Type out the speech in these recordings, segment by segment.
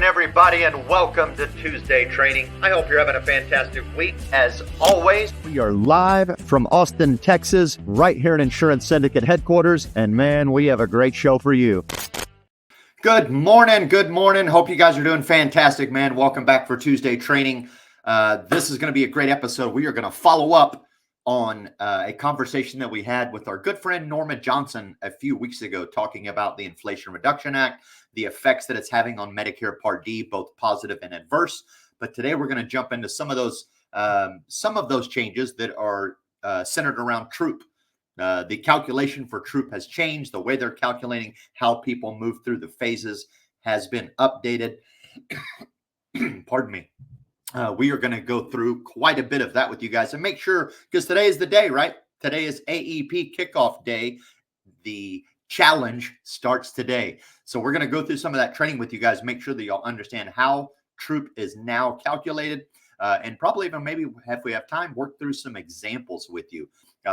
Everybody, and welcome to Tuesday Training. I hope you're having a fantastic week. As always, we are live from Austin, Texas, right here at Insurance Syndicate headquarters. And man, we have a great show for you. Good morning. Good morning. Hope you guys are doing fantastic, man. Welcome back for Tuesday Training. This is going to be a great episode. We are going to follow up on a conversation that we had with our good friend Norma Johnson a few weeks ago, talking about the Inflation Reduction Act, the effects that it's having on Medicare Part D, both positive and adverse. But today we're going to jump into some of those changes that are centered around TROOP. The calculation for TROOP has changed. The way they're calculating how people move through the phases has been updated. Pardon me. We are going to go through quite a bit of that with you guys, and make sure, because today is the day, right? Today is AEP kickoff day. The challenge starts today. So we're going to go through some of that training with you guys, make sure that y'all understand how TROOP is now calculated, and probably even maybe if we have time, work through some examples with you.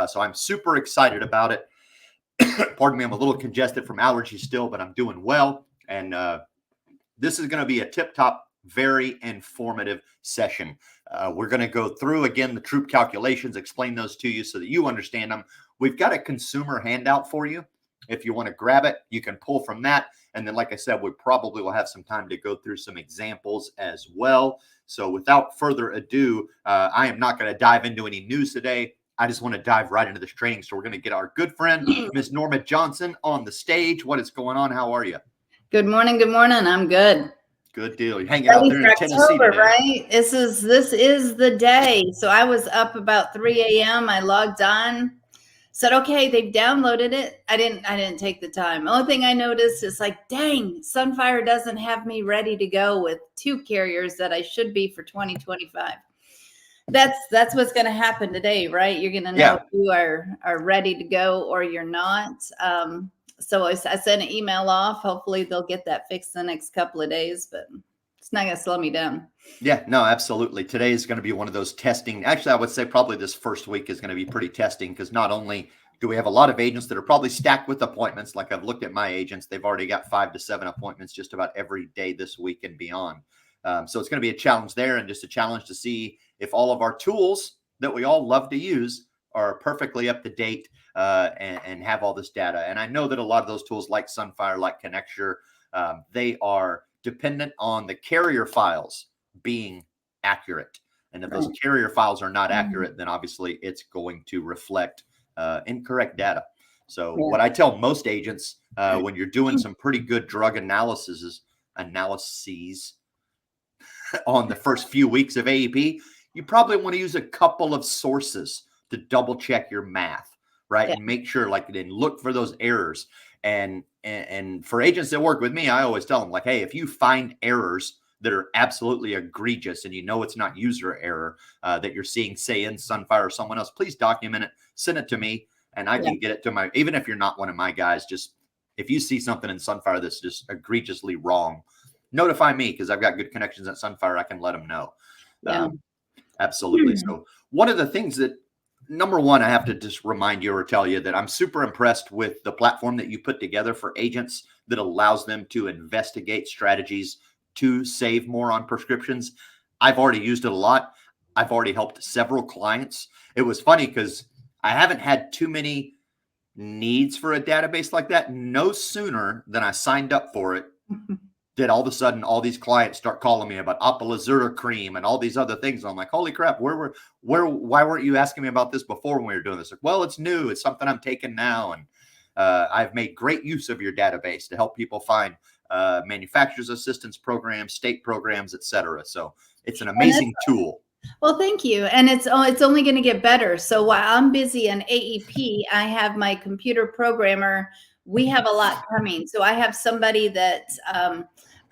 So I'm super excited about it. Pardon me, I'm a little congested from allergies still, but I'm doing well. And this is going to be a tip-top, very informative session. We're going to go through, again, the TROOP calculations, explain those to you so that you understand them. We've got a consumer handout for you. If you want to grab it, you can pull from that. And then, like I said, we probably will have some time to go through some examples as well. So without further ado, I am not going to dive into any news today. I just want to dive right into this training. So we're going to get our good friend, Ms. Norma Johnson, on the stage. What is going on? How are you? Good morning. Good morning. I'm good. Good deal. You're hanging out there in Tennessee today. Right? This is the day. So I was up about 3 a.m. I logged on, said, okay, they've downloaded it. I didn't take the time. The only thing I noticed is like, dang, Sunfire doesn't have me ready to go with 2 carriers that I should be for 2025. That's what's going to happen today, right? You're going to know if you are ready to go or you're not. So I sent an email off. Hopefully they'll get that fixed the next couple of days, but it's not going to slow me down. Yeah, no, absolutely. Today is going to be one of those testing. Actually, I would say probably this first week is going to be pretty testing, because not only do we have a lot of agents that are probably stacked with appointments. Like I've looked at my agents, they've already got 5 to 7 appointments just about every day this week and beyond. So it's going to be a challenge there, and just a challenge to see if all of our tools that we all love to use are perfectly up to date and have all this data. And I know that a lot of those tools like Sunfire, like Connecture, they are dependent on the carrier files being accurate. And if those carrier files are not accurate, then obviously it's going to reflect incorrect data. So what I tell most agents when you're doing some pretty good drug analyses on the first few weeks of AEP, you probably want to use a couple of sources to double check your math, right? And make sure, like, then look for those errors. And for agents that work with me, I always tell them, like, hey, if you find errors that are absolutely egregious and you know it's not user error that you're seeing, say, in Sunfire or someone else, please document it, send it to me, and I can get it to even if you're not one of my guys, just if you see something in Sunfire that's just egregiously wrong, notify me, because I've got good connections at Sunfire. I can let them know. Absolutely. So one of the things that, number one, I have to just remind you or tell you that I'm super impressed with the platform that you put together for agents that allows them to investigate strategies to save more on prescriptions. I've already used it a lot. I've already helped several clients. It was funny because I haven't had too many needs for a database like that. No sooner than I signed up for it did all of a sudden all these clients start calling me about Apolazura cream and all these other things. I'm like, holy crap, why weren't you asking me about this before when we were doing this? Like, well, it's new. It's something I'm taking now. And I've made great use of your database to help people find manufacturer's assistance programs, state programs, et cetera. So it's an amazing tool. Well, thank you. And it's only going to get better. So while I'm busy in AEP, I have my computer programmer. We have a lot coming. So I have somebody that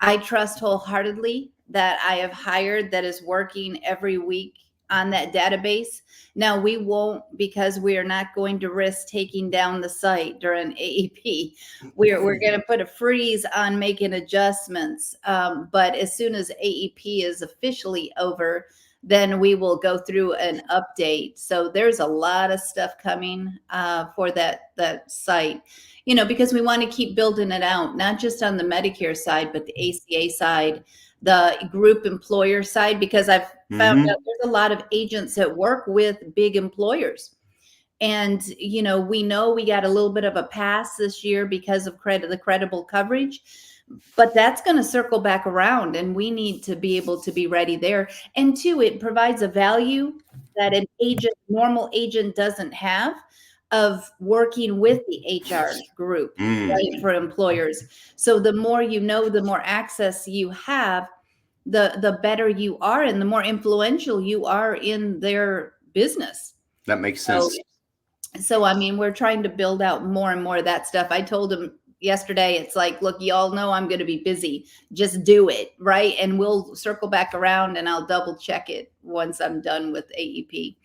I trust wholeheartedly that I have hired that is working every week on that database. Now we won't, because we are not going to risk taking down the site during AEP. We're going to put a freeze on making adjustments. But as soon as AEP is officially over, then we will go through an update. So there's a lot of stuff coming for that site, because we want to keep building it out, not just on the Medicare side, but the ACA side, the group employer side, because I've found out there's a lot of agents that work with big employers. And, we know we got a little bit of a pass this year because of the credible coverage, but that's going to circle back around, and we need to be able to be ready there. And two, it provides a value that an normal agent doesn't have, of working with the HR group, right, for employers. So the more the more access you have, the better you are, and the more influential you are in their business. That makes sense. So I mean, we're trying to build out more and more of that stuff. I told him yesterday, it's like, look, y'all know I'm going to be busy. Just do it, right? And we'll circle back around, and I'll double check it once I'm done with AEP.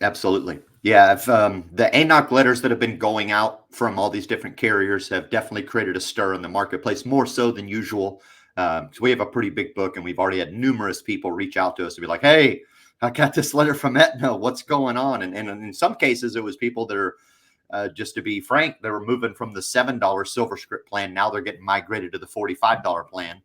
Absolutely. Yeah. The ANOC letters that have been going out from all these different carriers have definitely created a stir in the marketplace, more so than usual. So we have a pretty big book, and we've already had numerous people reach out to us to be like, hey, I got this letter from Aetna. What's going on? And in some cases, it was people that are, just to be frank, they were moving from the $7 Silver Script plan. Now they're getting migrated to the $45 plan,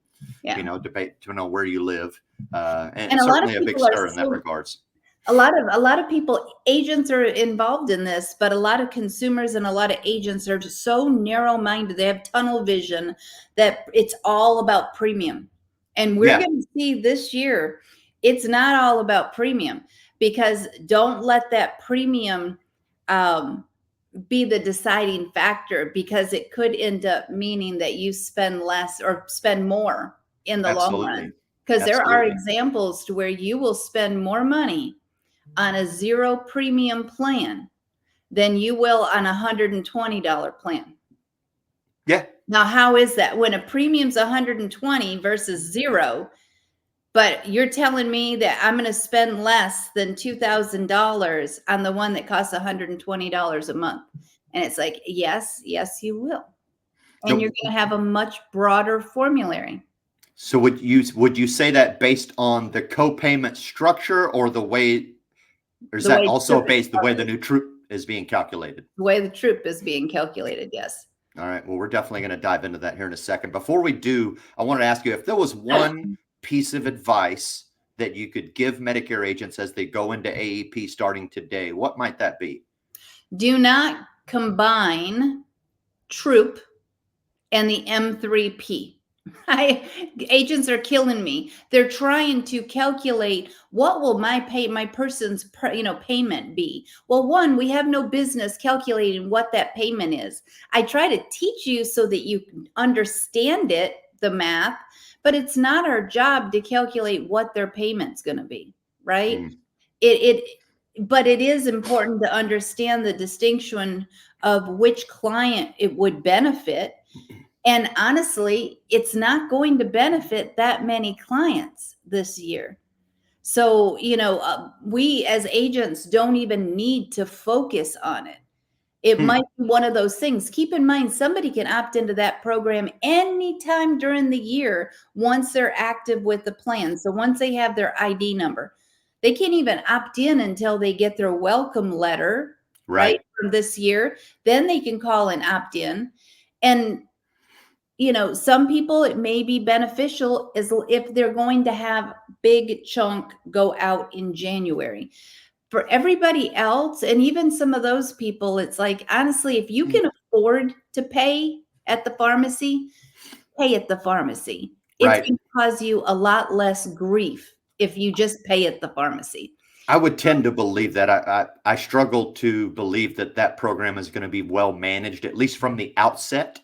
to know where you live. And certainly a big stir in that regards. A lot of people, agents are involved in this, but a lot of consumers and a lot of agents are just so narrow-minded. They have tunnel vision that it's all about premium. And we're going to see this year, it's not all about premium, because don't let that premium be the deciding factor, because it could end up meaning that you spend less or spend more in the long run. Because there are examples to where you will spend more money on a 0 premium plan than you will on a $120 plan. Yeah. Now, how is that? When a premium's $120 versus 0, but you're telling me that I'm going to spend less than $2,000 on the one that costs $120 a month. And it's like, yes, you will. And you're going to have a much broader formulary. So would you say that based on the co-payment structure, or the way, or is that also based the way the new troop is being calculated? The way the troop is being calculated, yes. All right. Well, we're definitely going to dive into that here in a second. Before we do, I wanted to ask you if there was one piece of advice that you could give Medicare agents as they go into AEP starting today, what might that be? Do not combine troop and the M3P. Agents are killing me. They're trying to calculate what will my person's payment be. Well, one, we have no business calculating what that payment is. I try to teach you so that you understand it, the math, but it's not our job to calculate what their payment's going to be, right? But it is important to understand the distinction of which client it would benefit. And honestly, it's not going to benefit that many clients this year. So, we as agents don't even need to focus on it. It might be one of those things. Keep in mind, somebody can opt into that program anytime during the year once they're active with the plan. So once they have their ID number, they can't even opt in until they get their welcome letter, right, from this year. Then they can call and opt in. And some people, it may be beneficial as if they're going to have big chunk go out in January. For everybody else, and even some of those people, it's like, honestly, if you can afford to pay at the pharmacy, pay at the pharmacy. It's going to cause you a lot less grief if you just pay at the pharmacy. I would tend to believe that. I struggle to believe that program is going to be well managed, at least from the outset.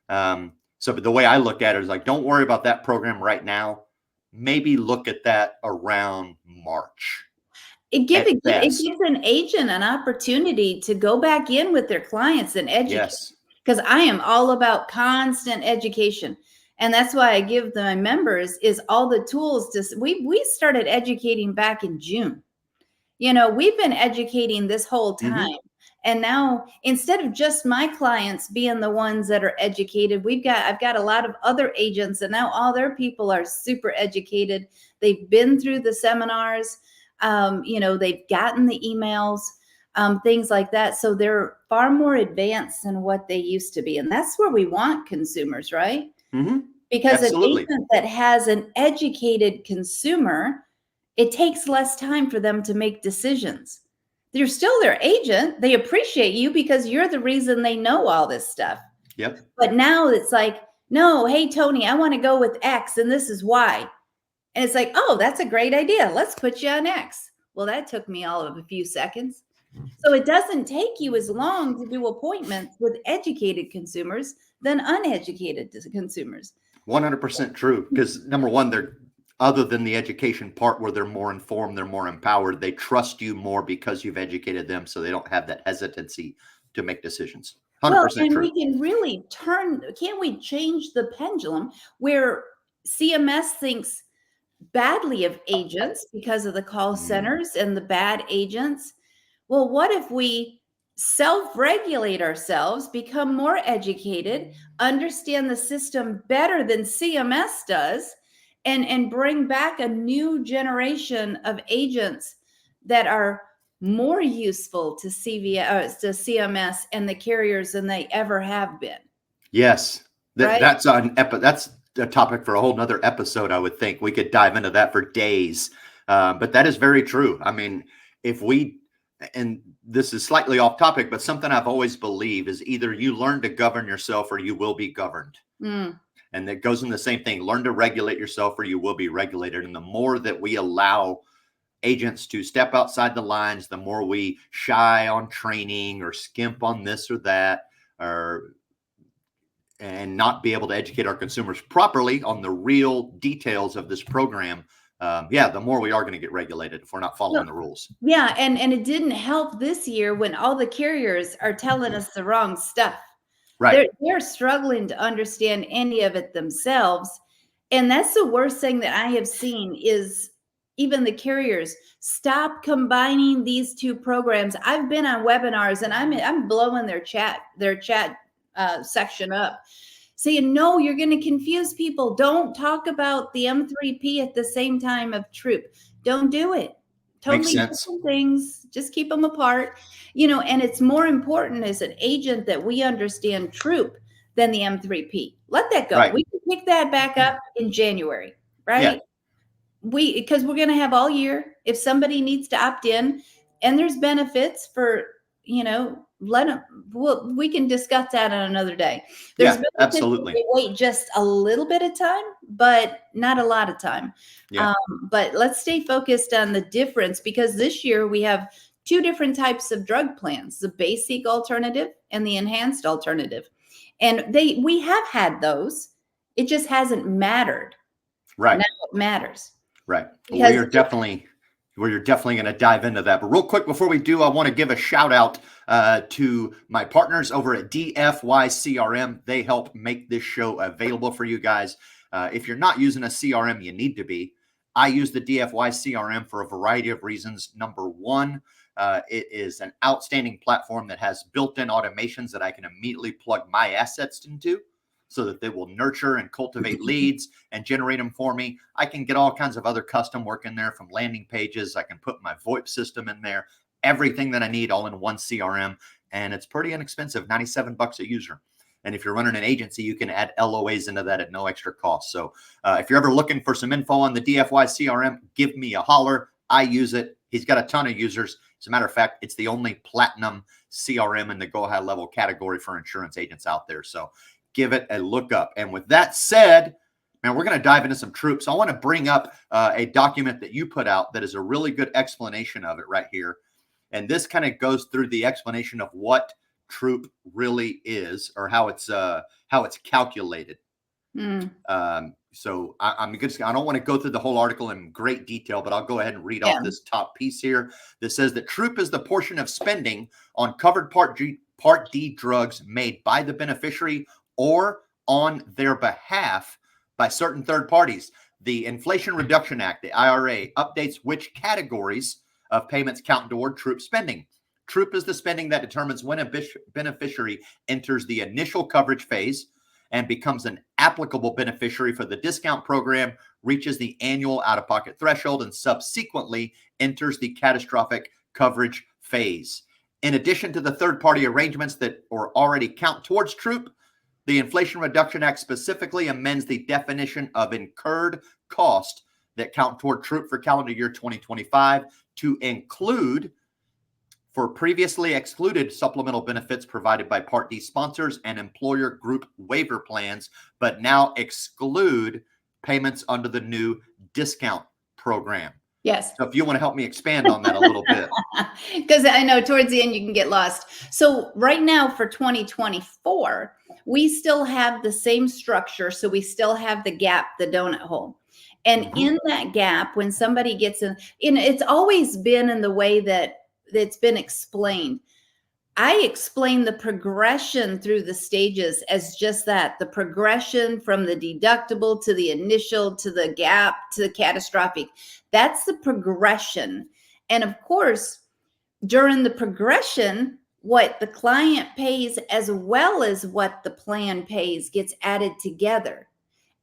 So the way I look at it is like, don't worry about that program right now. Maybe look at that around March. It gives an agent an opportunity to go back in with their clients and educate. Yes. Because I am all about constant education. And that's why I give my members is all the tools we started educating back in June. We've been educating this whole time. And now instead of just my clients being the ones that are educated, I've got a lot of other agents, and now all their people are super educated. They've been through the seminars, they've gotten the emails, things like that. So they're far more advanced than what they used to be. And that's where we want consumers, right? Because Absolutely. an agent that has an educated consumer, it takes less time for them to make decisions. You're still their agent. They appreciate you because you're the reason they know all this stuff. Yep. But now it's like, no, hey, Tony, I want to go with X and this is why. And it's like, oh, that's a great idea. Let's put you on X. Well, that took me all of a few seconds. So it doesn't take you as long to do appointments with educated consumers than uneducated consumers. 100% true. Because number one, they're, other than the education part where they're more informed, they're more empowered, they trust you more because you've educated them, so they don't have that hesitancy to make decisions. 100% well, and true. we can really can't we change the pendulum where CMS thinks badly of agents because of the call centers and the bad agents? Well, what if we self-regulate ourselves, become more educated, understand the system better than CMS does, and bring back a new generation of agents that are more useful to CMS and the carriers than they ever have been? Yes, Right? that's a topic for a whole nother episode. I would think we could dive into that for days. But that is very true. I mean, and this is slightly off topic, but something I've always believed is either you learn to govern yourself or you will be governed. And that goes in the same thing. Learn to regulate yourself or you will be regulated. And the more that we allow agents to step outside the lines, the more we shy on training or skimp on this or that, and not be able to educate our consumers properly on the real details of this program, the more we are going to get regulated if we're not following the rules. Yeah, and it didn't help this year when all the carriers are telling us the wrong stuff. Right. They're struggling to understand any of it themselves. And that's the worst thing that I have seen is even the carriers stop combining these two programs. I've been on webinars and I'm blowing their chat section up, saying, no, you're going to confuse people. Don't talk about the M3P at the same time of Troop. Don't do it. Totally different things. Just keep them apart. And it's more important as an agent that we understand Troop than the M3P. Let that go. Right. We can pick that back up in January, right? Yeah. Because we're going to have all year. If somebody needs to opt in and there's benefits for, let them, we can discuss that on another day. There's absolutely. Wait just a little bit of time, but not a lot of time. Yeah. But let's stay focused on the difference, because this year we have two different types of drug plans, the basic alternative and the enhanced alternative. And we have had those. It just hasn't mattered. Right. Now it matters. Right. We're definitely going to dive into that. But real quick, before we do, I want to give a shout out to my partners over at DFY CRM. They help make this show available for you guys. If you're not using a CRM, you need to be. I use the DFY CRM for a variety of reasons. Number one, it is an outstanding platform that has built-in automations that I can immediately plug my assets into, so that they will nurture and cultivate leads and generate them for me. I can get all kinds of other custom work in there, from landing pages. I can put my VoIP system in there, everything that I need all in one CRM. And it's pretty inexpensive, $97 a user. And if you're running an agency, you can add LOAs into that at no extra cost. So if you're ever looking for some info on the DFY CRM, give me a holler. I use it. He's got a ton of users. As a matter of fact, it's the only platinum CRM in the go high level category for insurance agents out there. So give it a look up. And with that said, man, we're going to dive into some Troop. So I want to bring up a document that you put out that is a really good explanation of it right here. And this kind of goes through the explanation of what Troop really is, or how it's calculated. So I don't want to go through the whole article in great detail, but I'll go ahead and read off this top piece here that says that Troop is the portion of spending on covered Part D drugs made by the beneficiary or on their behalf by certain third parties. The Inflation Reduction Act, the IRA, updates which categories of payments count toward troop spending. Troop is the spending that determines when a beneficiary enters the initial coverage phase and becomes an applicable beneficiary for the discount program, reaches the annual out-of-pocket threshold, and subsequently enters the catastrophic coverage phase. In addition to the third-party arrangements that already count towards troop, the Inflation Reduction Act specifically amends the definition of incurred cost that count toward troop for calendar year 2025 to include for previously excluded supplemental benefits provided by Part D sponsors and employer group waiver plans, but now exclude payments under the new discount program. Yes. So if you want to help me expand on that a little bit. Because I know towards the end you can get lost. So right now for 2024, we still have the same structure. So we still have the gap, the donut hole. And in that gap, when somebody gets in, it's always been in the way that it's been explained. I explain the progression through the stages as just that, the progression from the deductible to the initial, to the gap, to the catastrophic. That's the progression. And of course, during the progression, what the client pays as well as what the plan pays gets added together.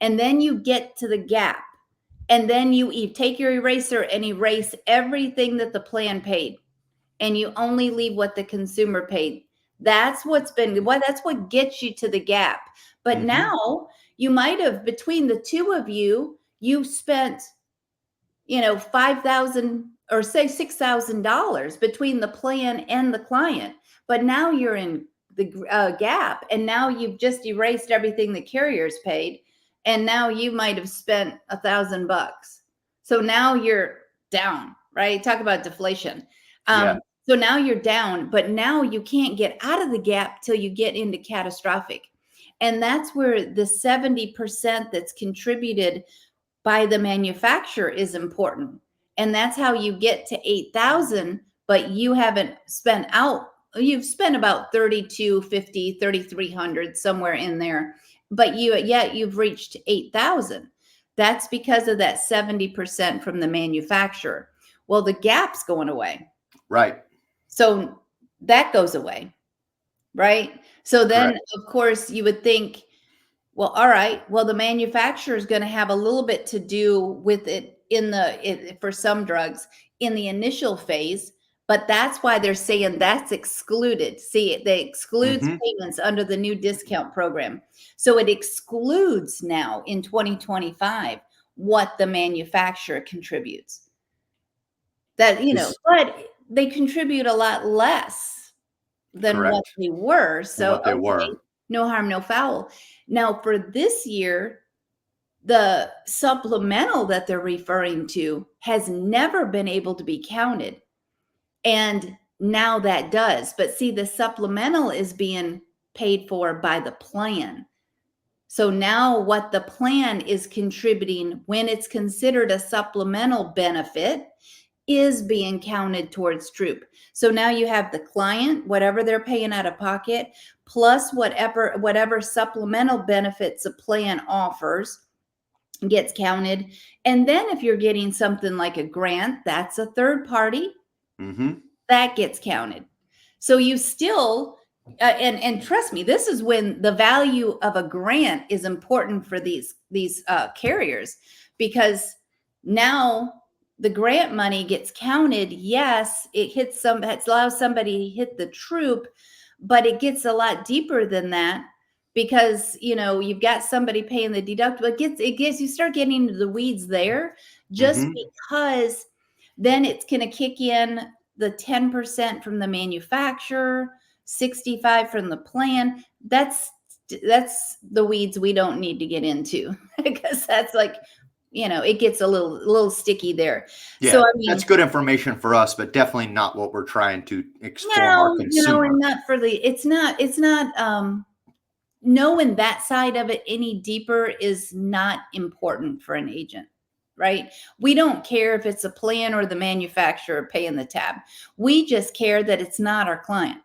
And then you get to the gap. And then you take your eraser and erase everything that the plan paid. And you only leave what the consumer paid. That's that's what gets you to the gap. But now you might have, between the two of you, you spent, $5,000 or say $6,000 between the plan and the client. But now you're in the gap, and now you've just erased everything the carriers paid, and now you might have spent $1,000. So now you're down, right? Talk about deflation. So now you're down, but now you can't get out of the gap till you get into catastrophic. And that's where the 70% that's contributed by the manufacturer is important. And that's how you get to 8,000, but you haven't spent out, you've spent about 3,250, 3,300, somewhere in there, but you've reached 8,000. That's because of that 70% from the manufacturer. Well, the gap's going away. Right. So that goes away, right? So then, of course, you would think, well, all right, well, the manufacturer is going to have a little bit to do with it for some drugs in the initial phase, but that's why they're saying that's excluded. See, they excludes payments under the new discount program. So it excludes now in 2025 what the manufacturer contributes. That, but they contribute a lot less than what they were. So no harm, no foul. Now for this year, the supplemental that they're referring to has never been able to be counted. And now that does. But see, the supplemental is being paid for by the plan. So now what the plan is contributing when it's considered a supplemental benefit is being counted towards troop. So now you have the client, whatever they're paying out of pocket, plus whatever supplemental benefits a plan offers gets counted. And then if you're getting something like a grant, that's a third party, that gets counted. So you still, and trust me, this is when the value of a grant is important for these carriers, because now the grant money gets counted. Yes, it allows somebody to hit the troop, but it gets a lot deeper than that, because you've got somebody paying the deductible. You start getting into the weeds there, just because then it's going to kick in the 10% from the manufacturer, 65 from the plan. That's the weeds we don't need to get into, because that's like, it gets a little sticky there. Yeah, so that's good information for us, but definitely not what we're trying to inform our consumer. And not for it's not knowing that side of it any deeper is not important for an agent, right? We don't care if it's a plan or the manufacturer paying the tab. We just care that it's not our client,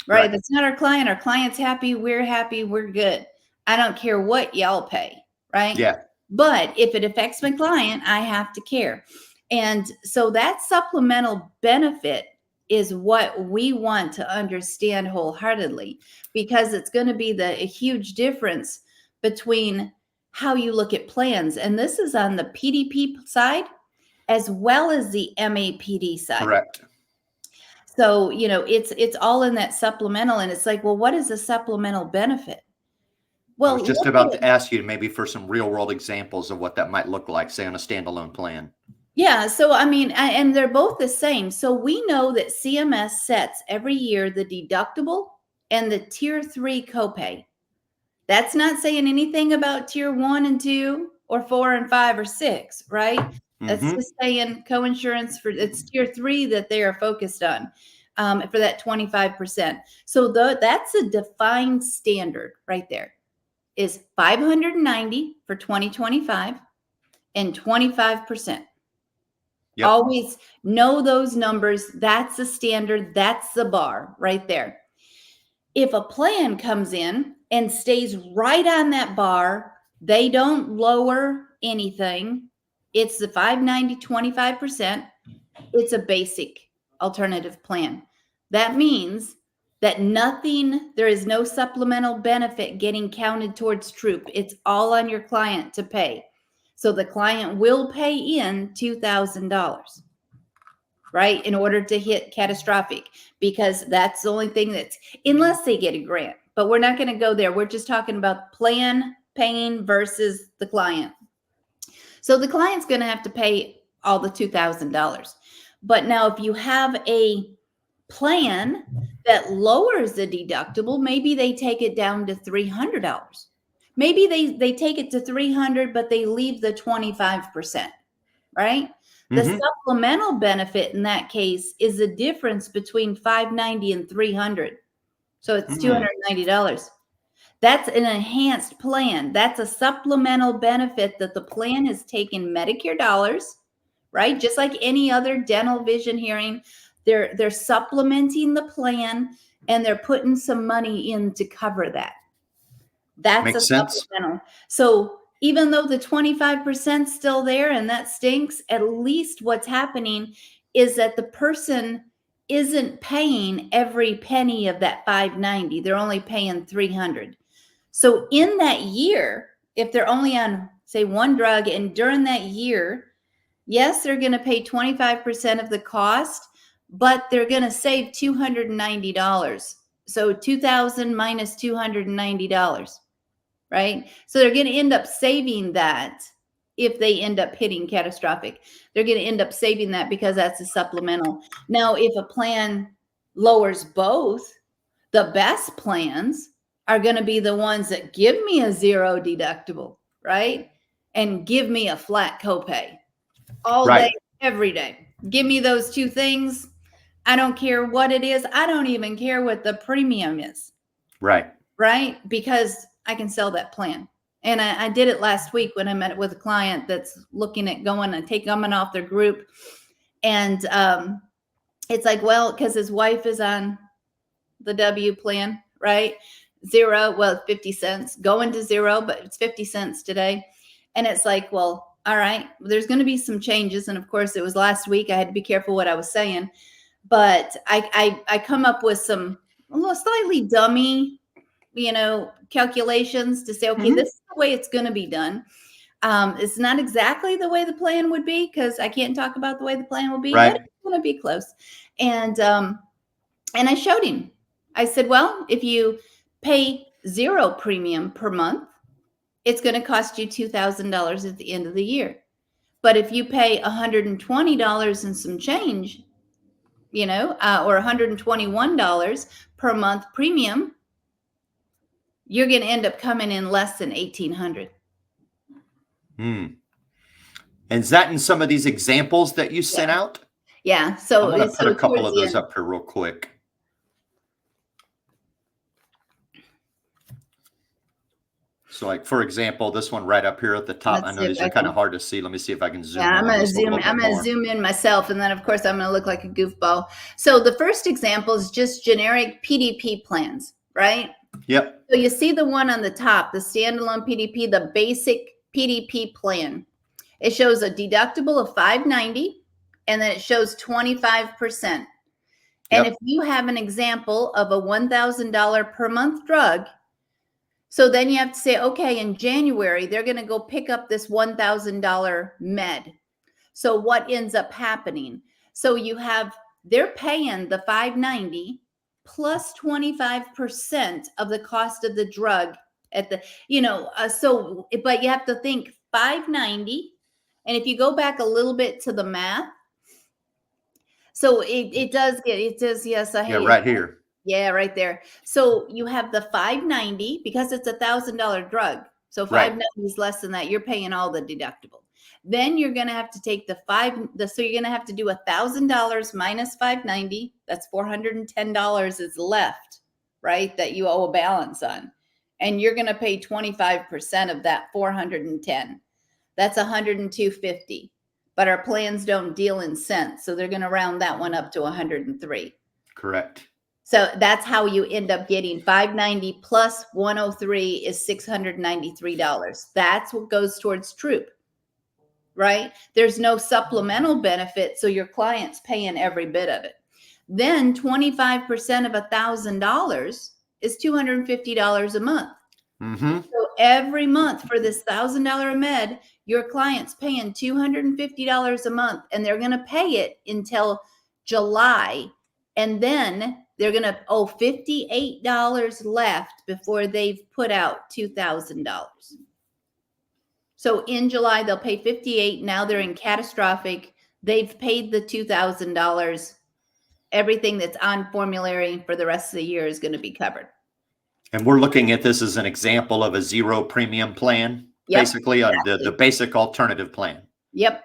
right? If it's not our client's happy, we're good. I don't care what y'all pay. right? Yeah. But if it affects my client, I have to care. And so that supplemental benefit is what we want to understand wholeheartedly, because it's going to be a huge difference between how you look at plans. And this is on the PDP side as well as the MAPD side. Correct. So, it's all in that supplemental, and it's like, well, what is a supplemental benefit? I Well, was just look about at- to ask you maybe for some real world examples of what that might look like, say on a standalone plan. Yeah. So, I mean, and they're both the same. So we know that CMS sets every year the deductible and the tier 3 copay. That's not saying anything about tier 1 and 2 or 4 and 5 or 6, right? That's just saying coinsurance it's tier 3 that they are focused on for that 25%. So that's a defined standard right there, is $590 for 2025 and 25%. Yep. Always know those numbers. That's the standard. That's the bar right there. If a plan comes in and stays right on that bar, they don't lower anything. It's the 590, 25%. It's a basic alternative plan. That means that there is no supplemental benefit getting counted towards troop. It's all on your client to pay. So the client will pay in $2,000, right, in order to hit catastrophic, because that's the only thing unless they get a grant. But we're not going to go there. We're just talking about plan paying versus the client. So the client's going to have to pay all the $2,000. But now if you have a plan that lowers the deductible, maybe they take it down to $300. Maybe they take it to $300, but they leave the 25%, right? The supplemental benefit in that case is the difference between $590 and $300. So it's $290. That's an enhanced plan. That's a supplemental benefit that the plan has taken Medicare dollars, right? Just like any other dental, vision, hearing, they're supplementing the plan and they're putting some money in to cover that. That's Makes a sense. supplemental. So even though the 25% is still there and that stinks, at least what's happening is that the person isn't paying every penny of that 590. They're only paying 300. So in that year, if they're only on, say, one drug, and during that year, yes, they're going to pay 25% of the cost, but they're going to save $290. So $2,000 minus $290, right? So they're going to end up saving that if they end up hitting catastrophic. They're going to end up saving that because that's a supplemental. Now, if a plan lowers both, the best plans are going to be the ones that give me a zero deductible, right? And give me a flat copay all day, every day. Give me those two things. I don't care what it is. I don't even care what the premium is. Right. Right? Because I can sell that plan. And I did it last week when I met with a client that's looking at coming off their group. And it's like, well, because his wife is on the W plan, right? Zero, well, 50 cents, going to zero, but it's 50 cents today. And it's like, well, all right, there's going to be some changes. And of course, it was last week. I had to be careful what I was saying. But I come up with some slightly dummy, calculations to say, okay, this is the way it's going to be done. It's not exactly the way the plan would be, because I can't talk about the way the plan will be, but it's going to be close. And I showed him. I said, well, if you pay zero premium per month, it's going to cost you $2,000 at the end of the year. But if you pay $120 and some change, or $121 per month premium, you're going to end up coming in less than $1,800. And is that in some of these examples that you sent out? Yeah. So I'm going to put a couple of those up here real quick. So, like, for example, this one right up here at the top. I know these are kind of hard to see. Let me see if I can zoom in. I'm going to zoom in myself, and then, of course, I'm going to look like a goofball. So the first example is just generic PDP plans, right? Yep. So you see the one on the top, the standalone PDP, the basic PDP plan. It shows a deductible of $590, and then it shows 25%. And if you have an example of a $1,000 per month drug, so then you have to say, okay, in January, they're going to go pick up this $1,000 med. So what ends up happening? So they're paying the $590 plus 25% of the cost of the drug at the, but you have to think $590. And if you go back a little bit to the math, so it does, yes. Right here. Yeah, right there. So you have the $590 because it's $1,000 drug. So $590 is less than that. You're paying all the deductible. Then you're going to have to take so you're going to have to do $1,000 minus $590. That's $410 is left, right? That you owe a balance on. And you're going to pay 25% of that $410. That's $102.50. But our plans don't deal in cents. So they're going to round that one up to $103. Correct. So that's how you end up getting $590 plus $103 is $693. That's what goes towards Troop, right? There's no supplemental benefit, so your client's paying every bit of it. Then 25% of $1,000 is $250 a month. Mm-hmm. So every month for this $1,000 med, your client's paying $250 a month, and they're going to pay it until July. And then they're going to owe $58 left before they've put out $2,000. So in July, they'll pay $58. Now they're in catastrophic. They've paid the $2,000. Everything that's on formulary for the rest of the year is going to be covered. And we're looking at this as an example of a zero premium plan, basically exactly. The basic alternative plan. Yep.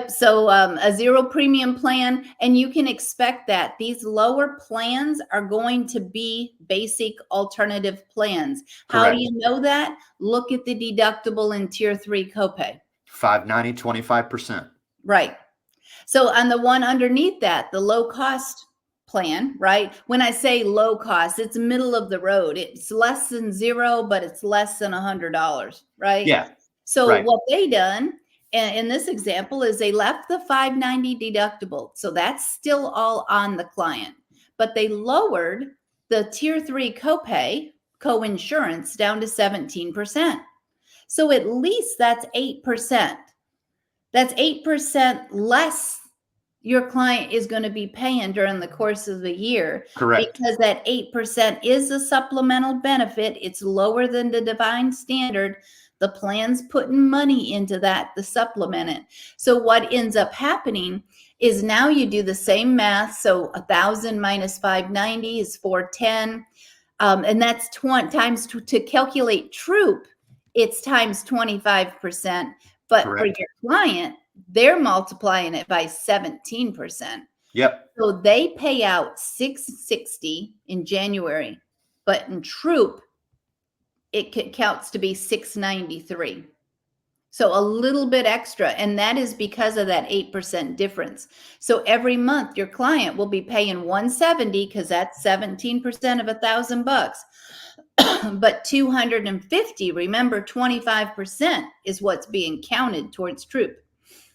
So a zero premium plan, and you can expect that these lower plans are going to be basic alternative plans. Correct. How do you know that? Look at the deductible in tier 3 copay. $590, 25%. Right. So on the one underneath that, the low cost plan, right? When I say low cost, it's middle of the road. It's less than zero, but it's less than $100, right? Yeah. So what they done in this example is they left the $590 deductible. So that's still all on the client, but they lowered the tier 3 copay co-insurance down to 17%. So at least that's 8%. That's 8% less your client is going to be paying during the course of the year. Correct. Because that 8% is a supplemental benefit. It's lower than the divine standard. The plan's putting money into that to supplement it. So what ends up happening is now you do the same math. So 1,000 minus 590 is 410. And that's times to calculate Troop, it's times 25%. But Correct. For your client, they're multiplying it by 17%. Yep. So they pay out $660 in January, but in Troop, it counts to be $693. So a little bit extra, and that is because of that 8% difference. So every month your client will be paying $170 because that's 17% of $1,000. But $250, remember 25% is what's being counted towards Troop.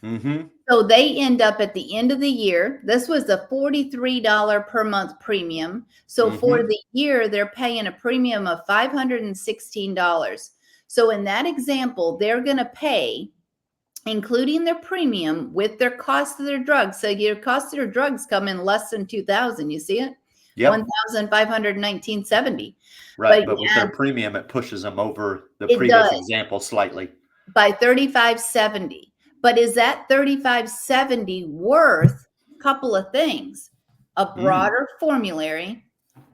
Mm-hmm. So they end up at the end of the year. This was a $43 per month premium. So for the year, they're paying a premium of $516. So in that example, they're going to pay, including their premium, with their cost of their drugs. So your cost of their drugs come in less than $2,000. You see it? Yep. $1,519.70. Right, but with their premium, it pushes them over the previous example slightly. By $35.70. But is that $35.70 worth a couple of things? A broader formulary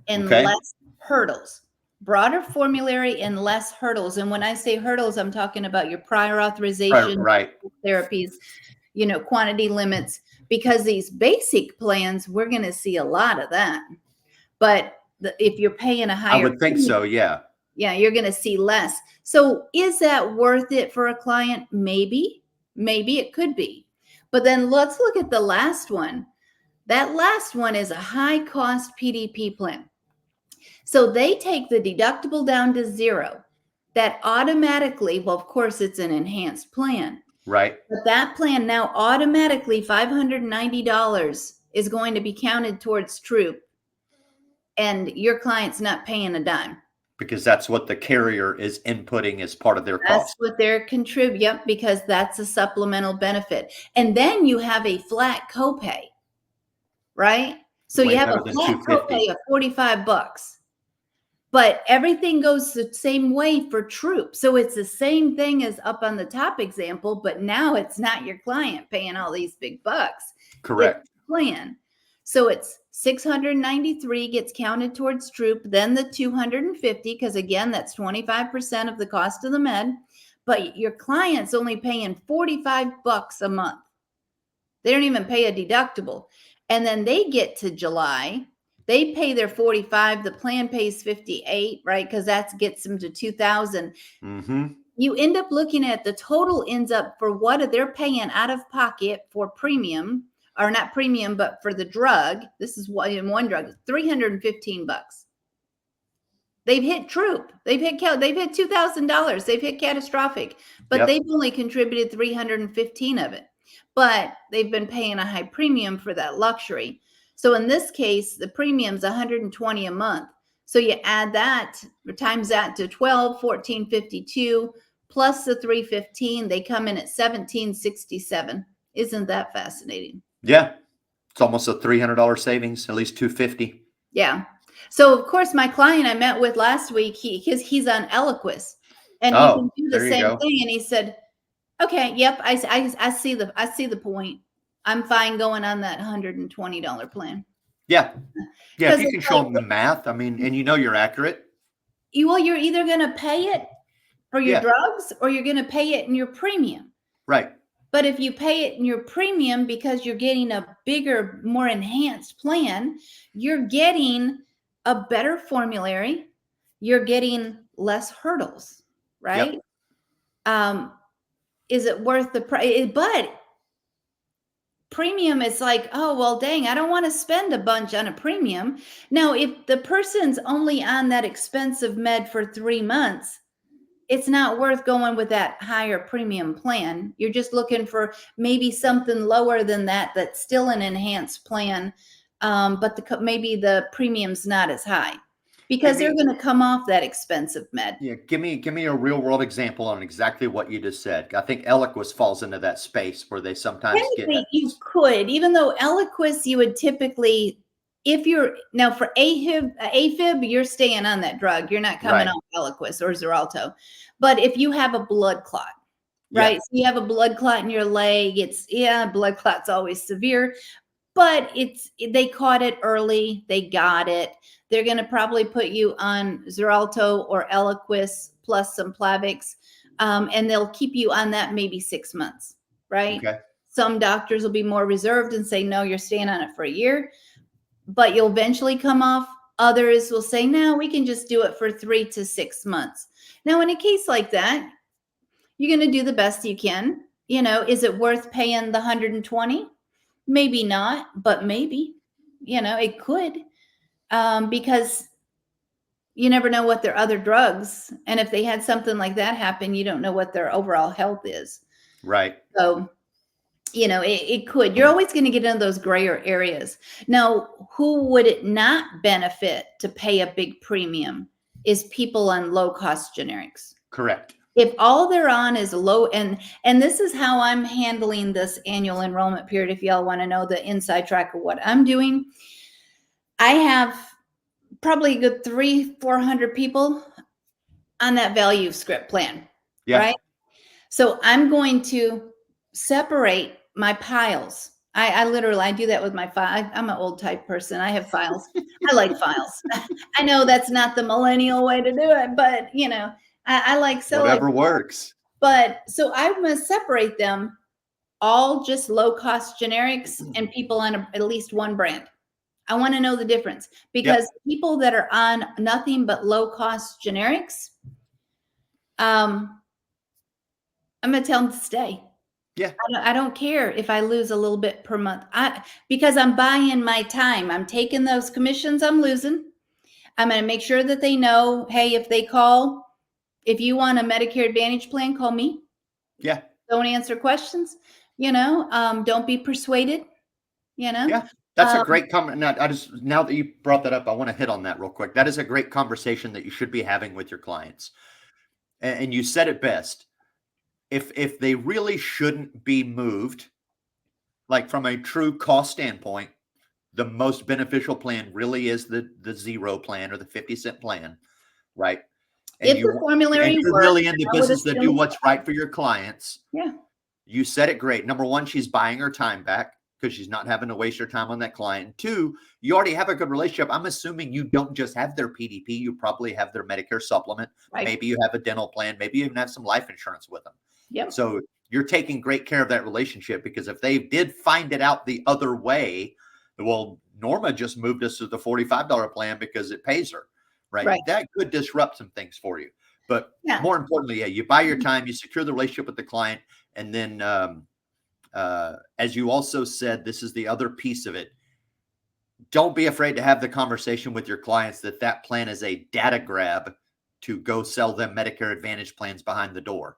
and less hurdles. Broader formulary and less hurdles. And when I say hurdles, I'm talking about your prior authorization, therapies, quantity limits, because these basic plans, we're going to see a lot of that. But if you're paying a higher, I would think so. Yeah. Yeah. You're going to see less. So is that worth it for a client? Maybe it could be. But then let's look at the last one. That last one is a high cost PDP plan. So they take the deductible down to zero. that automatically, well, of course, it's an enhanced plan. Right. But that plan now automatically $590 is going to be counted towards Troop, and your client's not paying a dime. Because that's what the carrier is inputting as part of their That's cost. what they're contributing. Yep, because that's a supplemental benefit. And then you have a flat copay, right? So Way you have better a than flat $250. copay of $45. But everything goes the same way for Troop. So it's the same thing as up on the top example, but now it's not your client paying all these big bucks. Correct. It's the plan. So it's 693 gets counted towards Troop, then the 250, because again, that's 25% of the cost of the med. But your client's only paying $45 a month. They don't even pay a deductible. And then they get to July, they pay their 45, the plan pays 58, right? Because that gets them to 2,000. Mm-hmm. You end up looking at the total ends up for what they're paying out of pocket for premium, or not premium, but for the drug. This is what in one drug, $315. They've hit Troop. They've hit $2,000. They've hit catastrophic, but they've only contributed 315 of it. But they've been paying a high premium for that luxury. So in this case, the premium's 120 a month. So you add that, or times that to 12, 1452, plus the 315, they come in at 1767. Isn't that fascinating? Yeah. It's almost a $300 savings, at least $250. Yeah. So of course, my client I met with last week, he's on Eliquis, and he can do the same thing. And he said, "Okay, yep, I see the point. I'm fine going on that $120 plan." Yeah. Yeah. If you can show them the math, I mean, and you're accurate. You're either going to pay it for your drugs or you're going to pay it in your premium. Right. But if you pay it in your premium because you're getting a bigger, more enhanced plan, you're getting a better formulary. You're getting less hurdles, right? Yep. Is it worth the price? But premium is like, oh, well, dang, I don't want to spend a bunch on a premium. Now, if the person's only on that expensive med for 3 months, it's not worth going with that higher premium plan. You're just looking for maybe something lower than that, that's still an enhanced plan, but maybe the premium's not as high because they're going to come off that expensive med. Yeah, give me a real world example on exactly what you just said. I think Eliquis falls into that space where they sometimes you could, even though Eliquis, you would typically, if you're now for AFib, you're staying on that drug. You're not coming off Eliquis or Xarelto. But if you have a blood clot, right? So you have a blood clot in your leg. Blood clot's always severe, but they caught it early. They got it. They're going to probably put you on Xarelto or Eliquis plus some Plavix, and they'll keep you on that maybe 6 months, right? Okay. Some doctors will be more reserved and say, no, you're staying on it for a year, but you'll eventually come off. Others will say, no, we can just do it for 3 to 6 months. Now, in a case like that, you're going to do the best you can. Is it worth paying the 120? Maybe not, but maybe, it could, because you never know what their other drugs, and if they had something like that happen, you don't know what their overall health is. Right. So, it could. You're always going to get into those grayer areas. Now, who would it not benefit to pay a big premium is people on low-cost generics. Correct. If all they're on is low, and this is how I'm handling this annual enrollment period, if y'all want to know the inside track of what I'm doing, I have probably a good 300-400 people on that value script plan, right? So I'm going to separate my piles. I literally do that with my file. I'm an old type person. I have files. I like files. I know that's not the millennial way to do it, but I like whatever works. But so I'm going to separate them all, just low cost generics and people on at least one brand. I want to know the difference, because people that are on nothing but low cost generics, I'm going to tell them to stay. Yeah. I don't care if I lose a little bit per month, because I'm buying my time. I'm taking those commissions I'm losing. I'm going to make sure that they know, hey, if they call, If you want a Medicare Advantage plan, call me. Yeah. Don't answer questions. Don't be persuaded. Yeah. That's a great comment. Now that you brought that up, I want to hit on that real quick. That is a great conversation that you should be having with your clients. And you said it best. If they really shouldn't be moved, like from a true cost standpoint, the most beneficial plan really is the zero plan or the 50-cent plan, right? And If the formulary you're works, really in the I would business to do assume- what's right for your clients. Yeah. You said it great. Number one, she's buying her time back because she's not having to waste her time on that client. Two, you already have a good relationship. I'm assuming you don't just have their PDP. You probably have their Medicare supplement. Right. Maybe you have a dental plan. Maybe you even have some life insurance with them. Yep. So you're taking great care of that relationship, because if they did find it out the other way, well, Norma just moved us to the $45 plan because it pays her, right? That could disrupt some things for you. But more importantly, you buy your time, you secure the relationship with the client. And then, as you also said, this is the other piece of it. Don't be afraid to have the conversation with your clients that plan is a data grab to go sell them Medicare Advantage plans behind the door.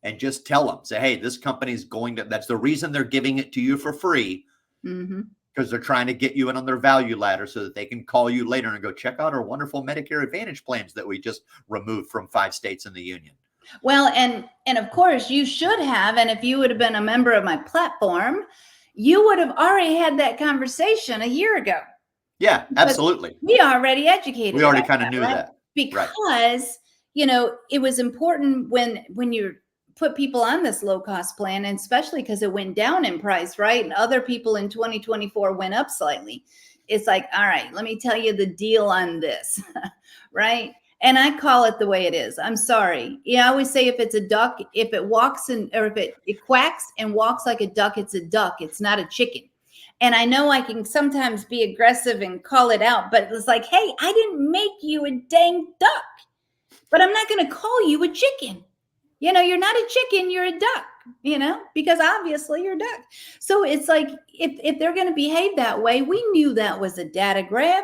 And just tell them, say, hey, this company's that's the reason they're giving it to you for free. Because they're trying to get you in on their value ladder so that they can call you later and go, check out our wonderful Medicare Advantage plans that we just removed from 5 states in the union. Well, and of course you should have. And if you would have been a member of my platform, you would have already had that conversation a year ago. Yeah, absolutely. We already educated. We already kind of knew that. Because, it was important when you put people on this low cost plan, and especially because it went down in price, right? And other people in 2024 went up slightly. It's like, all right, let me tell you the deal on this, right? And I call it the way it is. I'm sorry. I always say if it's a duck, if it walks or if it quacks and walks like a duck, it's a duck. It's not a chicken. And I know I can sometimes be aggressive and call it out, but it's like, hey, I didn't make you a dang duck, but I'm not going to call you a chicken. You're not a chicken, you're a duck, because obviously you're a duck. So it's like, if they're going to behave that way, we knew that was a data grab.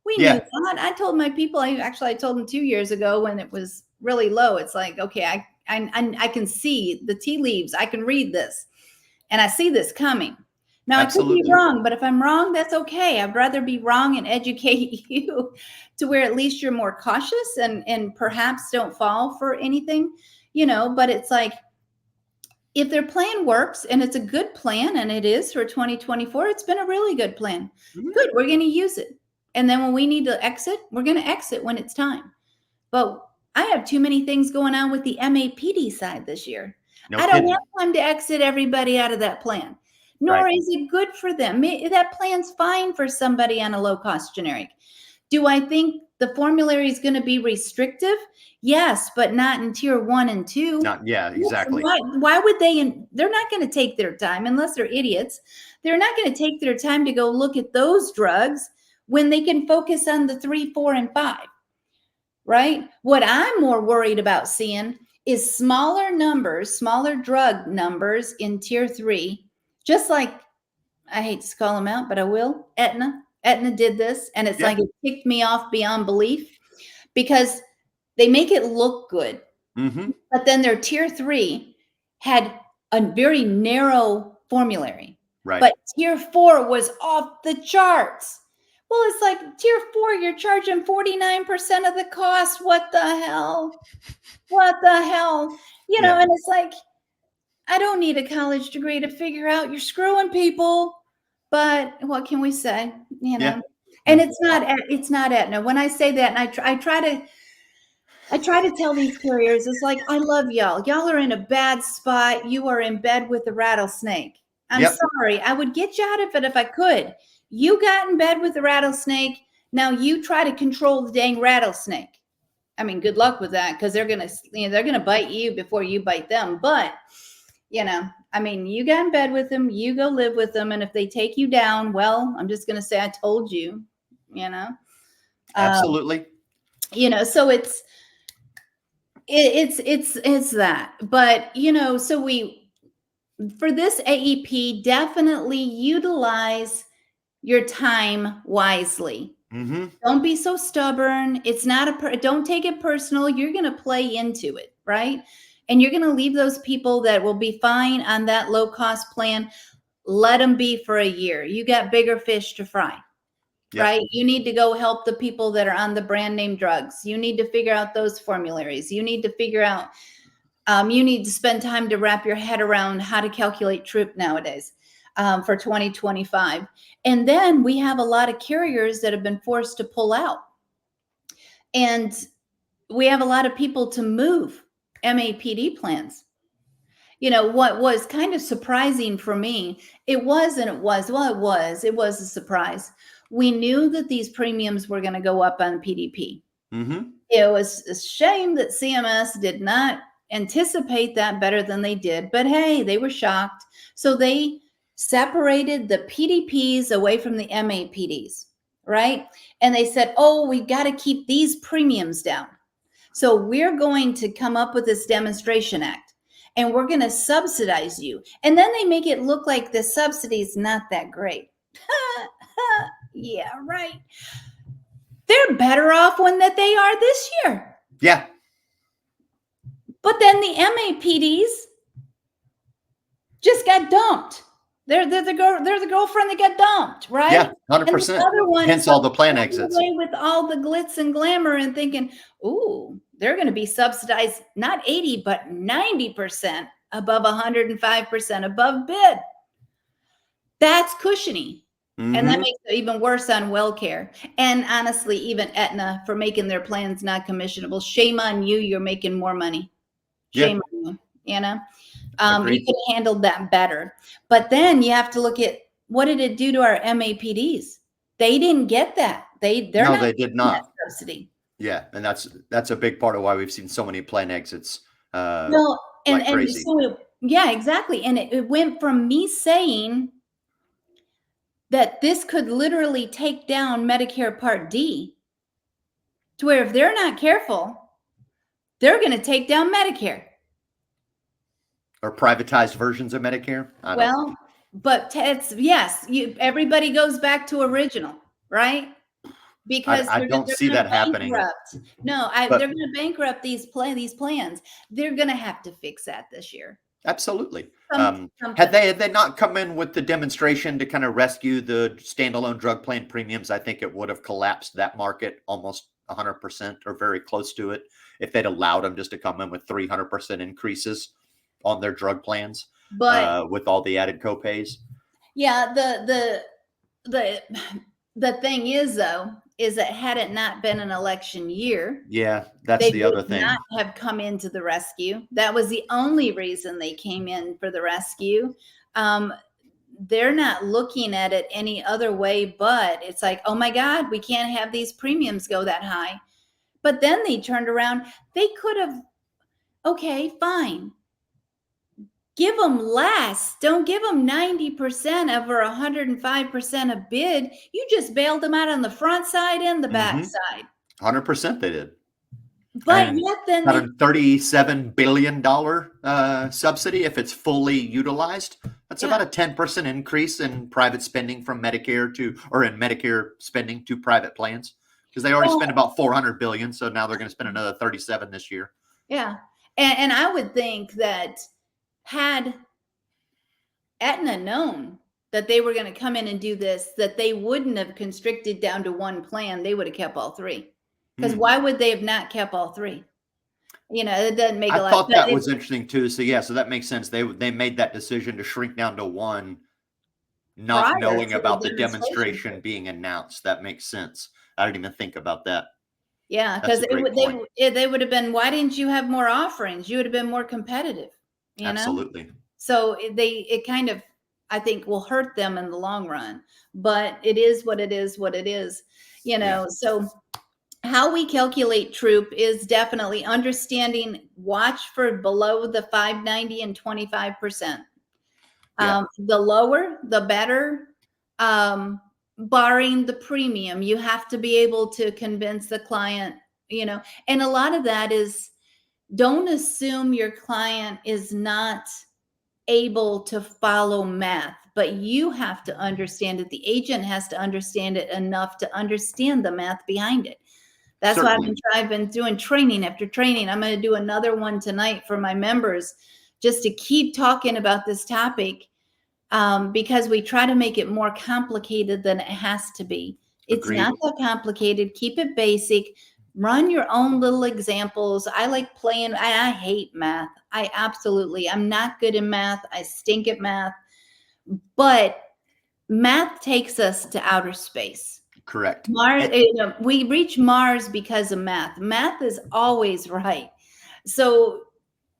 We knew that. I told my people, I told them 2 years ago when it was really low. It's like, okay, I can see the tea leaves. I can read this and I see this coming. Now, absolutely. I could be wrong, but if I'm wrong, that's okay. I'd rather be wrong and educate you to where at least you're more cautious and perhaps don't fall for anything, but it's like, if their plan works and it's a good plan, and it is for 2024, it's been a really good plan. Good. We're going to use it. And then when we need to exit, we're going to exit when it's time. But I have too many things going on with the MAPD side this year. I don't have time to exit everybody out of that plan, nor is it good for them. That plan's fine for somebody on a low-cost generic. Do I think the formulary is going to be restrictive? Yes, but not in tier 1 and 2. Exactly. Why would they? They're not going to take their time, unless they're idiots. They're not going to take their time to go look at those drugs when they can focus on the 3, 4, and 5, right? What I'm more worried about seeing is smaller drug numbers in tier 3, just like, I hate to call them out, but I will, Aetna. Aetna did this, and it's like it kicked me off beyond belief, because they make it look good. But then their tier 3 had a very narrow formulary. But tier 4 was off the charts. Well, it's like tier 4, you're charging 49% of the cost. What the hell? And it's like, I don't need a college degree to figure out you're screwing people. But what can we say? And it's not Aetna. When I say that, and I try to tell these carriers, it's like, I love y'all. Y'all are in a bad spot. You are in bed with a rattlesnake. I'm sorry. I would get you out of it if I could. You got in bed with the rattlesnake. Now you try to control the dang rattlesnake. I mean, good luck with that, because they're gonna bite you before you bite them. But you got in bed with them. You go live with them, and if they take you down, well, I'm just gonna say I told you. Absolutely. So it's that. But so for this AEP, definitely utilize your time wisely. Mm-hmm. Don't be so stubborn. It's not don't take it personal. You're going to play into it, right? And you're going to leave those people that will be fine on that low cost plan. Let them be for a year. You got bigger fish to fry. Yep. Right? You need to go help the people that are on the brand name drugs. You need to figure out those formularies. You need to figure out, you need to spend time to wrap your head around how to calculate troop nowadays for 2025. And then we have a lot of carriers that have been forced to pull out. And we have a lot of people to move MAPD plans. What was kind of surprising for me, it was a surprise. We knew that these premiums were going to go up on PDP. Mm-hmm. It was a shame that CMS did not anticipate that better than they did, but hey, they were shocked. So they separated the PDPs away from the MAPDs, right? And they said, oh, we got to keep these premiums down. So we're going to come up with this demonstration act and we're going to subsidize you. And then they make it look like the subsidy is not that great. Yeah, right. They're better off that they are this year. Yeah. But then the MAPDs just got dumped. They're the girlfriend that got dumped, right? Yeah, 100%. Hence all the plan exits. With all the glitz and glamour and thinking, ooh, they're going to be subsidized not 80, but 90% above 105% above bid. That's cushiony. Mm-hmm. And that makes it even worse on WellCare. And honestly, even Aetna for making their plans not commissionable. Shame on you. You're making more money. Shame on you, you could have handled that better. But then you have to look at what did it do to our MAPDs? They didn't get that. They did not. Subsidy. Yeah, and that's a big part of why we've seen so many plan exits. Crazy. So exactly. And it went from me saying that this could literally take down Medicare Part D to where if they're not careful, they're going to take down Medicare. Or privatized versions of Medicare? But everybody goes back to original, right? Because I don't see that happening. No, they're going to bankrupt these plans. They're going to have to fix that this year. Absolutely. Had they not come in with the demonstration to kind of rescue the standalone drug plan premiums, I think it would have collapsed that market almost 100% or very close to it if they'd allowed them just to come in with 300% increases on their drug plans, but with all the added copays. Yeah, the thing is though, is that had it not been an election year, that's the other thing. They would not have come into the rescue. That was the only reason they came in for the rescue. They're not looking at it any other way, but it's like, oh my God, we can't have these premiums go that high. But then they turned around. They could have, okay, fine. Give them less. Don't give them 90% over 105% of bid. You just bailed them out on the front side and the back side. 100% they did. But yet then about a $37 billion subsidy if it's fully utilized. That's about a 10% increase in private spending from Medicare in Medicare spending to private plans, because they already spent about $400 billion. So now they're going to spend another 37 this year. Yeah. And I would think that had Aetna known that they were going to come in and do this, that they wouldn't have constricted down to one plan. They would have kept all three. Because why would they have not kept all three? It doesn't make a lot of sense. I thought that was interesting too. So that makes sense. They made that decision to shrink down to one, not knowing about the demonstration being announced. That makes sense. I didn't even think about that. Yeah, because they would have been, why didn't you have more offerings? You would have been more competitive. Absolutely. So it kind of, I think, will hurt them in the long run. But it is what it is, So how we calculate troop is definitely understanding, watch for below the 590 and 25%. The lower, the better, barring the premium. You have to be able to convince the client, and a lot of that is, don't assume your client is not able to follow math. but you have to understand it. The agent has to understand it enough to understand the math behind it. That's Certainly. why I've been doing training after training. I'm going to do another one tonight for my members just to keep talking about this topic, because we try to make it more complicated than it has to be. It's Agreed. not that complicated. Keep it basic. Run your own little examples. I like playing. I hate math. I'm not good in math. I stink at math. But math takes us to outer space. Correct. Mars, we reach Mars because of math. Math is always right. So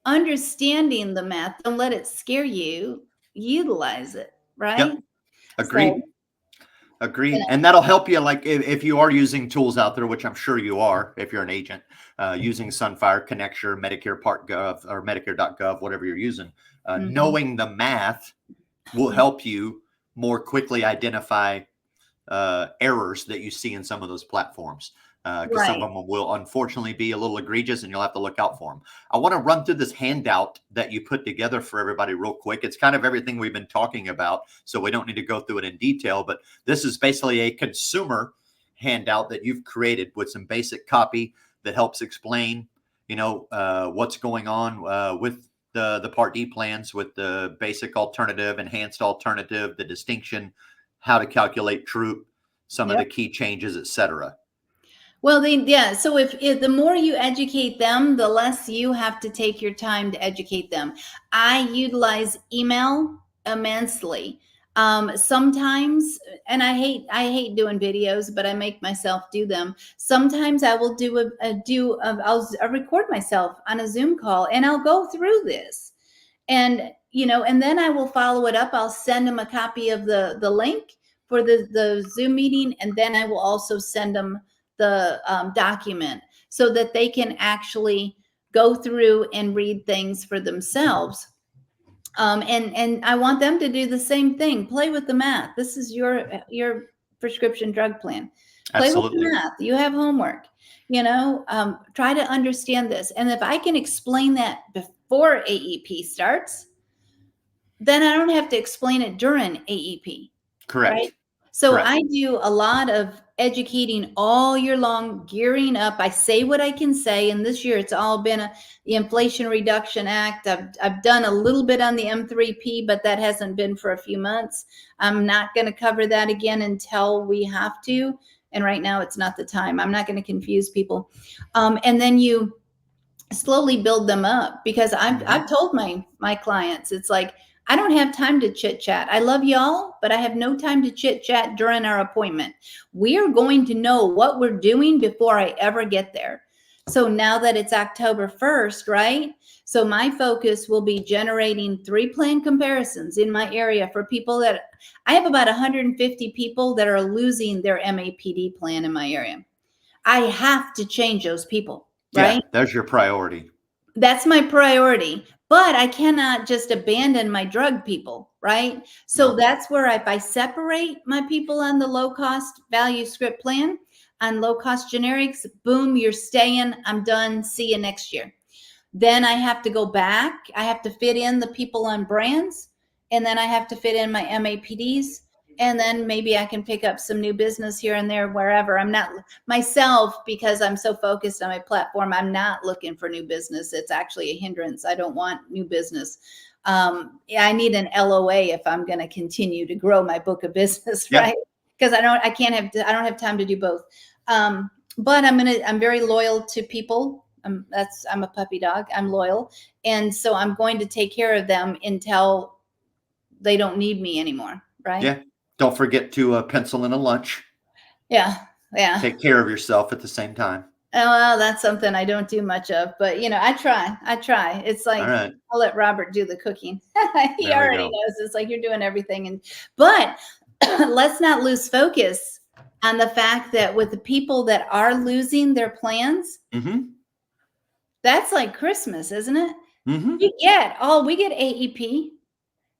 understanding the math, don't let it scare you. Utilize it, right? Yep. Agreed. So, Agreed. And that'll help you, like if you are using tools out there, which I'm sure you are, if you're an agent, using Sunfire, Connecture, Medicare Part Gov, or Medicare.gov, whatever you're using, knowing the math will help you more quickly identify errors that you see in some of those platforms. Because some of them will unfortunately be a little egregious and you'll have to look out for them. I want to run through this handout that you put together for everybody real quick. It's kind of everything we've been talking about, so we don't need to go through it in detail, but this is basically a consumer handout that you've created with some basic copy that helps explain, what's going on with the Part D plans, with the basic alternative, enhanced alternative, the distinction, how to calculate troop, some of the key changes, etc. Well, so if the more you educate them, the less you have to take your time to educate them. I utilize email immensely. Sometimes, and I hate doing videos, but I make myself do them. Sometimes I will I'll record myself on a Zoom call and I'll go through this, and and then I will follow it up. I'll send them a copy of the link for the Zoom meeting, and then I will also send them the document so that they can actually go through and read things for themselves. And I want them to do the same thing. Play with the math. This is your prescription drug plan. Play Absolutely. with the math. You have homework. Try to understand this. And if I can explain that before AEP starts, then I don't have to explain it during AEP. Correct. Right? So Correct. I do a lot of educating all year long, gearing up. I say what I can say. And this year it's all been the Inflation Reduction Act. I've done a little bit on the M3P, but that hasn't been for a few months. I'm not going to cover that again until we have to. And right now it's not the time. I'm not going to confuse people. And then you slowly build them up, because I've told my clients, it's like, I don't have time to chit chat. I love y'all, but I have no time to chit chat during our appointment. We are going to know what we're doing before I ever get there. So now that it's October 1st, right? So my focus will be generating 3 plan comparisons in my area for people that I have about 150 people that are losing their MAPD plan in my area. I have to change those people, right? Yeah, there's your priority. That's my priority. But I cannot just abandon my drug people, right? So that's where if I separate my people on the low cost value script plan, on low cost generics, boom, you're staying, I'm done, see you next year. Then I have to go back. I have to fit in the people on brands, and then I have to fit in my MAPDs. And then maybe I can pick up some new business here and there, wherever. I'm not myself, because I'm so focused on my platform. I'm not looking for new business. It's actually a hindrance. I don't want new business. I need an LOA if I'm going to continue to grow my book of business, right? Because I don't have time to do both. But I'm very loyal to people. I'm a puppy dog. I'm loyal. And so I'm going to take care of them until they don't need me anymore, right? Yeah. Don't forget to pencil in a lunch. Yeah. Take care of yourself at the same time. Oh, well, that's something I don't do much of, but I try. It's like, right. I'll let Robert do the cooking. He already knows. It's like, you're doing everything. But let's not lose focus on the fact that with the people that are losing their plans, that's like Christmas, isn't it? We get AEP.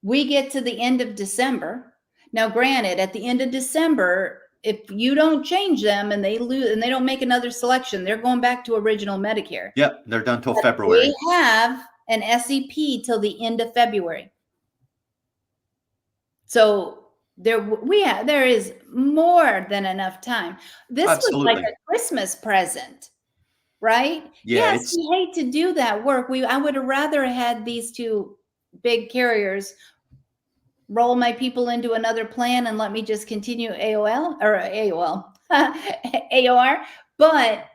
We get to the end of December. Now, granted, at the end of December, if you don't change them and they lose and they don't make another selection, they're going back to original Medicare. Yep, they're done till February. We have an SEP till the end of February. So there is more than enough time. This was like Absolutely. a Christmas present, right? Yeah, Yes, it's we hate to do that work. I would have rather had these two big carriers roll my people into another plan and let me just continue AOR. But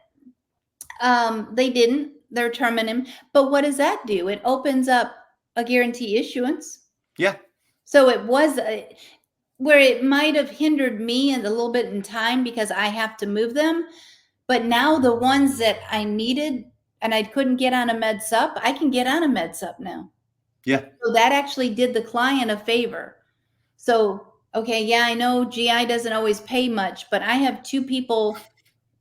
they didn't. They're terminating him. But what does that do? It opens up a guarantee issuance. yeah. So it was where it might have hindered me a little bit in time because I have to move them. But now the ones that I needed and I couldn't get on a med sup, I can get on a med sup now. Yeah. So that actually did the client a favor. So, okay, yeah, I know GI doesn't always pay much, but I have two people,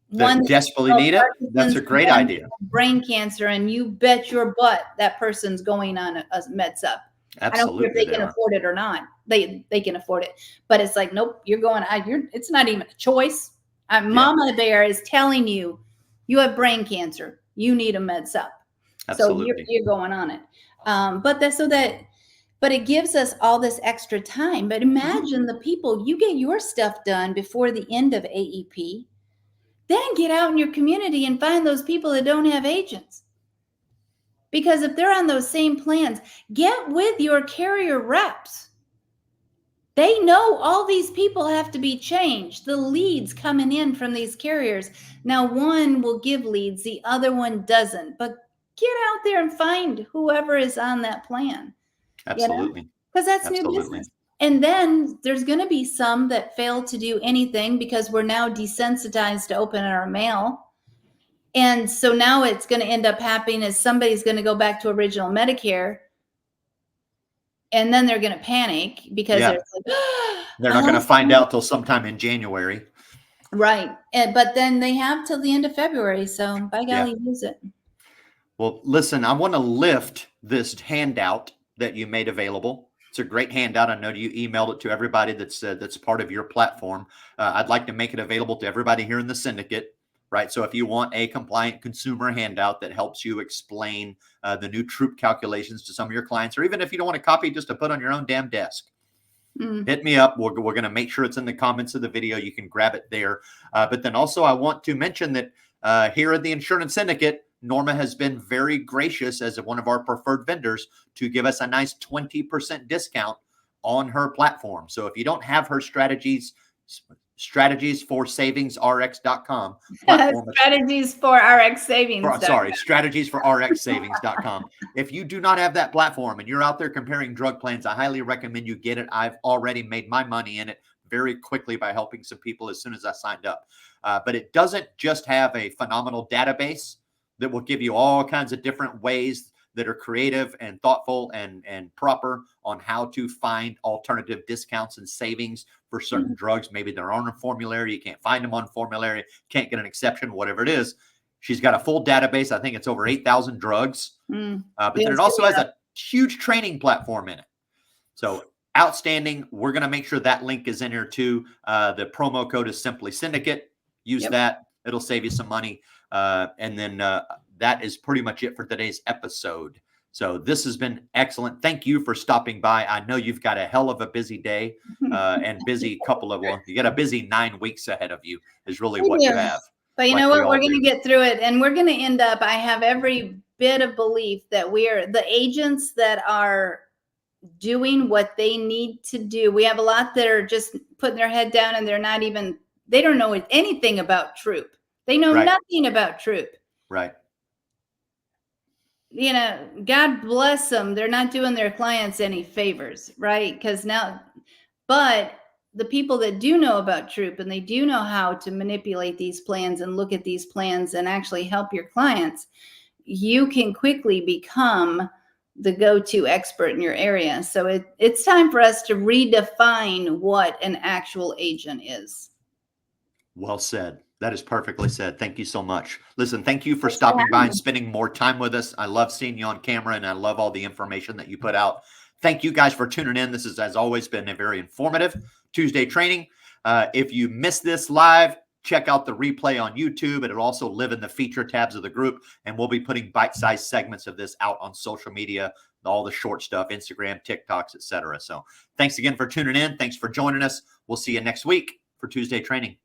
one That desperately need it. That's a great idea. brain cancer, and you bet your butt that person's going on a med sup. I don't care if they can afford it or not. They can afford it, but it's like, nope, you're going. It's not even a choice. Mama Bear is telling you, you have brain cancer. You need a med sup. Absolutely. So you're going on it. But it gives us all this extra time. But imagine the people, you get your stuff done before the end of AEP, then get out in your community and find those people that don't have agents. Because if they're on those same plans, get with your carrier reps. They know all these people have to be changed. The leads coming in from these carriers. Now, one will give leads, the other one doesn't. But get out there and find whoever is on that plan. Absolutely. Because that's new business. And then there's going to be some that fail to do anything because we're now desensitized to open our mail. And so now it's going to end up happening is somebody's going to go back to original Medicare. And then they're going to panic because they're like, they're not going to find out till sometime in January. Right. But then they have till the end of February. So by golly, use it. Well, listen, I want to lift this handout that you made available. It's a great handout. I know you emailed it to everybody that's part of your platform. I'd like to make it available to everybody here in the syndicate, right? So if you want a compliant consumer handout that helps you explain the new troop calculations to some of your clients, or even if you don't want a copy just to put on your own damn desk, hit me up. We're going to make sure it's in the comments of the video. You can grab it there. But then also I want to mention that here at the Insurance Syndicate, Norma has been very gracious as one of our preferred vendors to give us a nice 20% discount on her platform. So if you don't have her strategies for savingsrx.com platform. Strategies for RX savings. Strategies for rxsavings.com. If you do not have that platform and you're out there comparing drug plans, I highly recommend you get it. I've already made my money in it very quickly by helping some people as soon as I signed up. But it doesn't just have a phenomenal database that will give you all kinds of different ways that are creative and thoughtful and proper on how to find alternative discounts and savings for certain drugs. Maybe they're on a formulary. You can't find them on formulary, can't get an exception, whatever it is. She's got a full database. I think it's over 8,000 drugs. But then it also has a huge training platform in it. So outstanding. We're going to make sure that link is in here too. The promo code is Simply Syndicate. Use that. It'll save you some money. And then that is pretty much it for today's episode. So this has been excellent. Thank you for stopping by. I know you've got a hell of a busy day and busy you got a busy 9 weeks ahead of you is really what you have. But you know what? We're going to get through it, and we're going to end up, I have every bit of belief that we are the agents that are doing what they need to do. We have a lot that are just putting their head down and they don't know anything about troop. They know nothing about troop. Right. You know, God bless them. They're not doing their clients any favors, right? But the people that do know about troop and they do know how to manipulate these plans and look at these plans and actually help your clients, you can quickly become the go-to expert in your area. So it's time for us to redefine what an actual agent is. Well said. That is perfectly said. Thank you so much. Listen, thank you for stopping by and spending more time with us. I love seeing you on camera, and I love all the information that you put out. Thank you guys for tuning in. This has always been a very informative Tuesday training. If you missed this live, check out the replay on YouTube. It'll also live in the feature tabs of the group, and we'll be putting bite-sized segments of this out on social media, all the short stuff, Instagram, TikToks, etc. So thanks again for tuning in. Thanks for joining us. We'll see you next week for Tuesday Training.